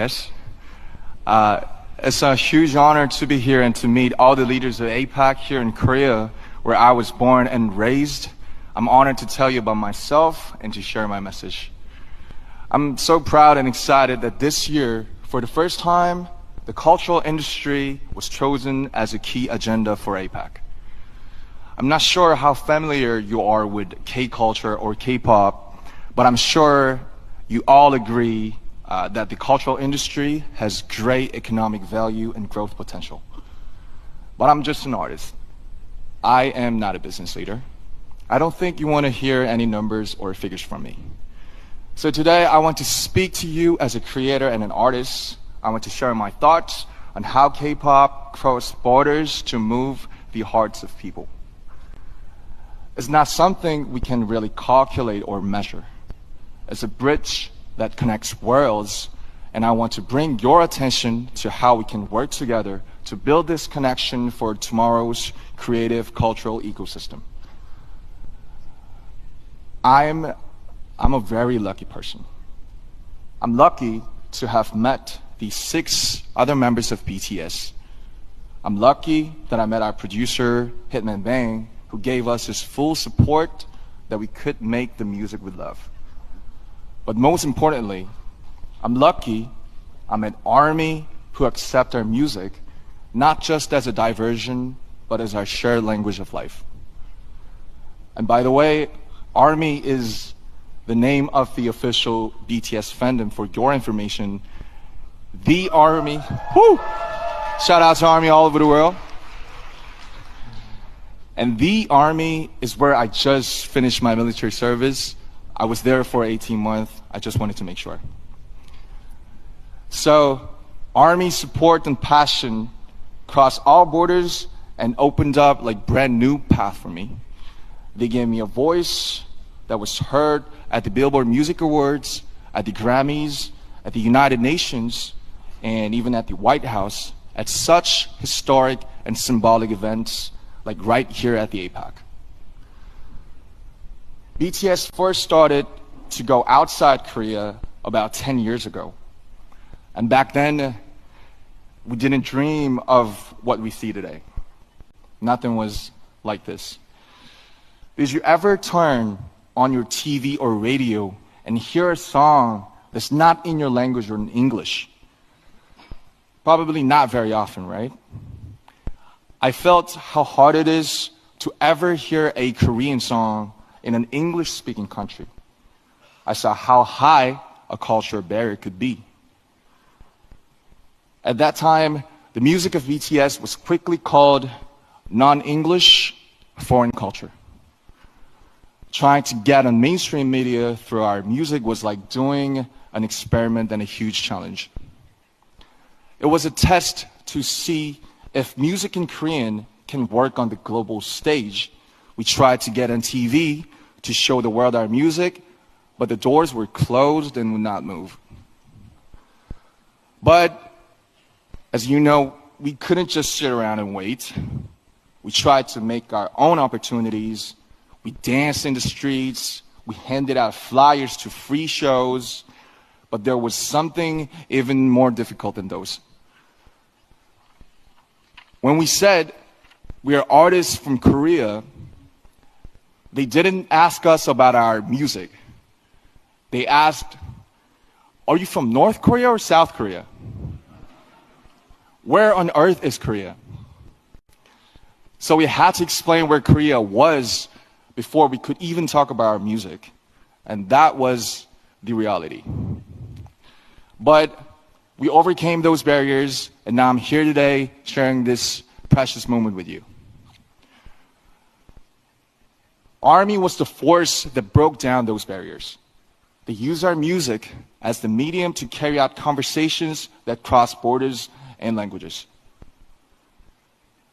BTS. It's a huge honor to be here and to meet all the leaders of APEC here in Korea, where I was born and raised. I'm honored to tell you about myself and to share my message. I'm so proud and excited that this year, for the first time, the cultural industry was chosen as a key agenda for APEC. I'm not sure how familiar you are with K-culture or K-pop, but I'm sure you all agree that the cultural industry has great economic value and growth potential. But I'm just an artist. I am not a business leader. I don't think you want to hear any numbers or figures from me. So today I want to speak to you as a creator and an artist. I want to share my thoughts on how K-pop crossed borders to move the hearts of people. It's not something we can really calculate or measure. It's a bridge that connects worlds, and I want to bring your attention to how we can work together to build this connection for tomorrow's creative cultural ecosystem. I'm a very lucky person. I'm lucky to have met the 6 other members of BTS. I'm lucky that I met our producer, Hitman Bang, who gave us his full support that we could make the music we love. But most importantly, I'm lucky I'm an ARMY who accept our music, not just as a diversion, but as our shared language of life. And by the way, ARMY is the name of the official BTS fandom. For your information, the ARMY, whoo! Shout out to ARMY all over the world. And the ARMY is where I just finished my military service. I was there for 18 months. I just wanted to make sure. So, ARMY support and passion crossed all borders and opened up like brand new path for me. They gave me a voice that was heard at the Billboard Music Awards, at the Grammys, at the United Nations, and even at the White House, at such historic and symbolic events like right here at the APEC. BTS first started to go outside Korea about 10 years ago. And back then, we didn't dream of what we see today. Nothing was like this. Did you ever turn on your TV or radio and hear a song that's not in your language or in English? Probably not very often, right? I felt how hard it is to ever hear a Korean song in an English-speaking country. I saw how high a cultural barrier could be. At that time, the music of BTS was quickly called non-English foreign culture. Trying to get on mainstream media through our music was like doing an experiment and a huge challenge. It was a test to see if music in Korean can work on the global stage. We tried to get on TV to show the world our music, but the doors were closed and would not move. But, as you know, we couldn't just sit around and wait. We tried to make our own opportunities. We danced in the streets. We handed out flyers to free shows. But there was something even more difficult than those. When we said we are artists from Korea, they didn't ask us about our music. They asked, are you from North Korea or South Korea? Where on earth is Korea? So we had to explain where Korea was before we could even talk about our music. And that was the reality. But we overcame those barriers, and now I'm here today sharing this precious moment with you. ARMY was the force that broke down those barriers. They used our music as the medium to carry out conversations that cross borders and languages.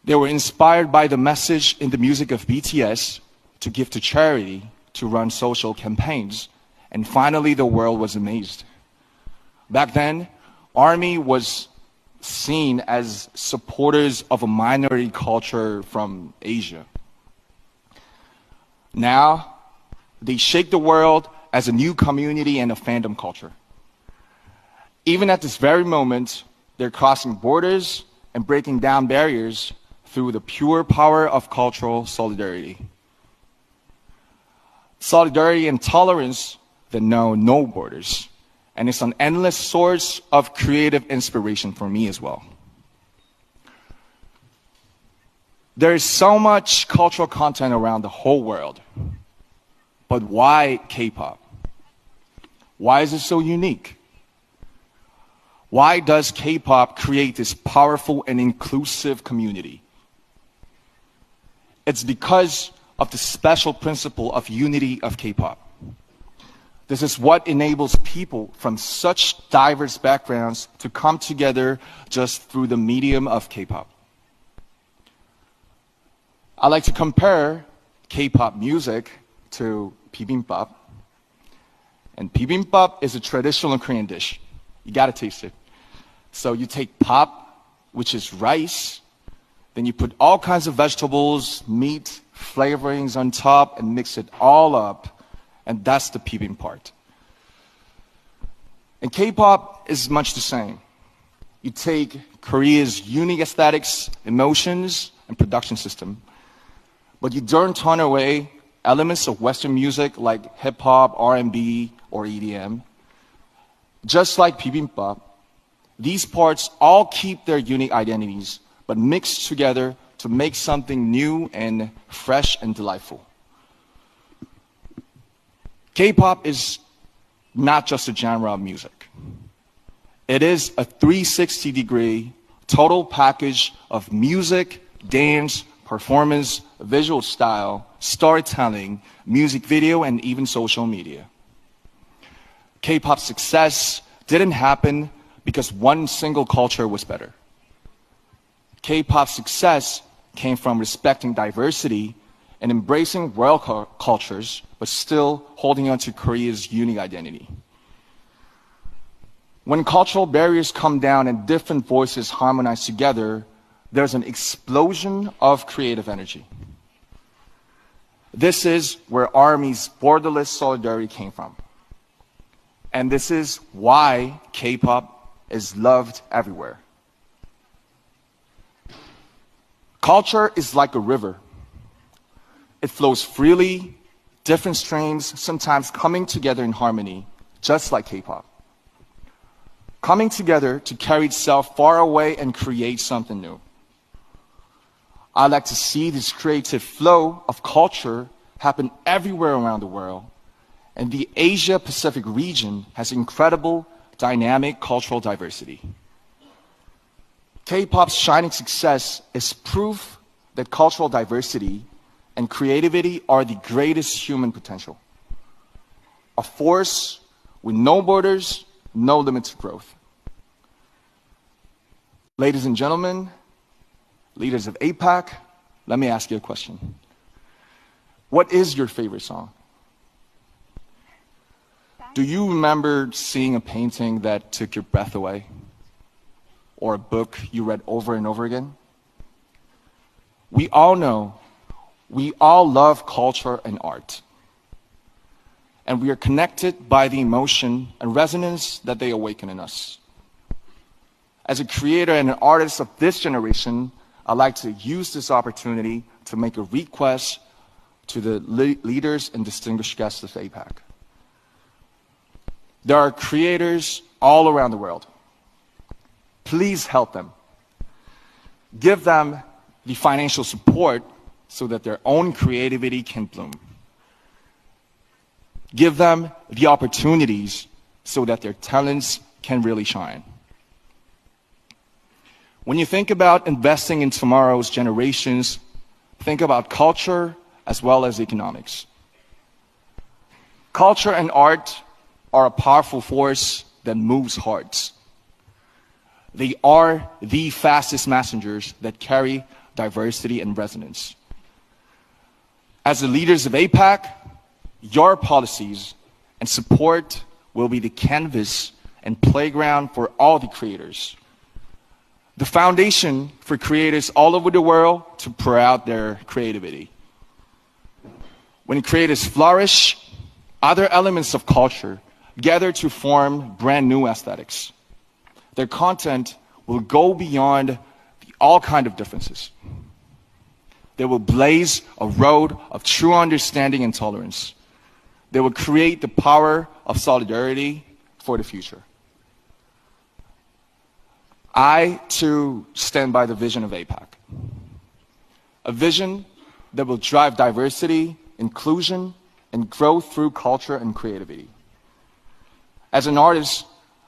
They were inspired by the message in the music of BTS to give to charity, to run social campaigns, and finally the world was amazed. Back then, ARMY was seen as supporters of a minority culture from Asia. Now, they shake the world as a new community and a fandom culture. Even at this very moment, they're crossing borders and breaking down barriers through the pure power of cultural solidarity. Solidarity and tolerance that know no borders, and it's an endless source of creative inspiration for me as well. There is so much cultural content around the whole world, but why K-pop? Why is it so unique? Why does K-pop create this powerful and inclusive community? It's because of the special principle of unity of K-pop. This is what enables people from such diverse backgrounds to come together just through the medium of K-pop. I like to compare K-pop music to bibimbap. And bibimbap is a traditional Korean dish. You gotta taste it. So you take pop, which is rice, then you put all kinds of vegetables, meat, flavorings on top, and mix it all up. And that's the bibimbap part. And K-pop is much the same. You take Korea's unique aesthetics, emotions, and production system, but you don't turn away elements of Western music like hip-hop, R&B, or EDM. Just like bibimbap, these parts all keep their unique identities, but mix together to make something new and fresh and delightful. K-pop is not just a genre of music. It is a 360-degree total package of music, dance, performance, visual style, storytelling, music video, and even social media. K-pop's success didn't happen because one single culture was better. K-pop's success came from respecting diversity and embracing world cultures, but still holding on to Korea's unique identity. When cultural barriers come down and different voices harmonize together, there's an explosion of creative energy. This is where ARMY's borderless solidarity came from. And this is why K-pop is loved everywhere. Culture is like a river. It flows freely, different streams sometimes coming together in harmony, just like K-pop. Coming together to carry itself far away and create something new. I like to see this creative flow of culture happen everywhere around the world. And the Asia-Pacific region has incredible, dynamic cultural diversity. K-pop's shining success is proof that cultural diversity and creativity are the greatest human potential. A force with no borders, no limits to growth. Ladies and gentlemen, leaders of APEC, let me ask you a question. What is your favorite song? Do you remember seeing a painting that took your breath away? Or a book you read over and over again? We all know, we all love culture and art. And we are connected by the emotion and resonance that they awaken in us. As a creator and an artist of this generation, I'd like to use this opportunity to make a request to the leaders and distinguished guests of APEC. There are creators all around the world. Please help them. Give them the financial support so that their own creativity can bloom. Give them the opportunities so that their talents can really shine. When you think about investing in tomorrow's generations, think about culture as well as economics. Culture and art are a powerful force that moves hearts. They are the fastest messengers that carry diversity and resonance. As the leaders of APEC, your policies and support will be the canvas and playground for all the creators. The foundation for creators all over the world to pour out their creativity. When creators flourish, other elements of culture gather to form brand new aesthetics. Their content will go beyond all kinds of differences. They will blaze a road of true understanding and tolerance. They will create the power of solidarity for the future. I, too, stand by the vision of APEC. A vision that will drive diversity, inclusion, and growth through culture and creativity. As an artist,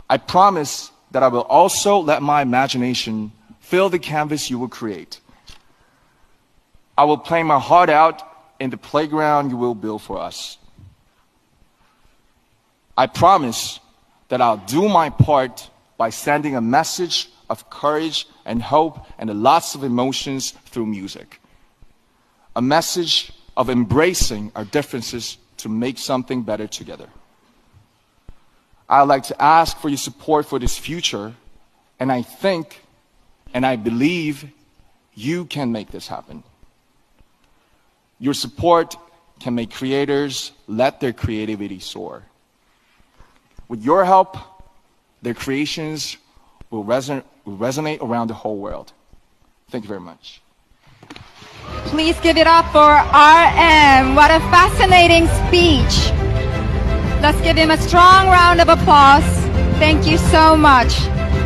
I promise that I will also let my imagination fill the canvas you will create. I will play my heart out in the playground you will build for us. I promise that I'll do my part by sending a message of courage and hope and lots of emotions through music. A message of embracing our differences to make something better together. I'd like to ask for your support for this future, and I think and I believe you can make this happen. Your support can make creators let their creativity soar. With your help, their creations will resonate around the whole world. Thank you very much. Please give it up for RM. What a fascinating speech. Let's give him a strong round of applause. Thank you so much.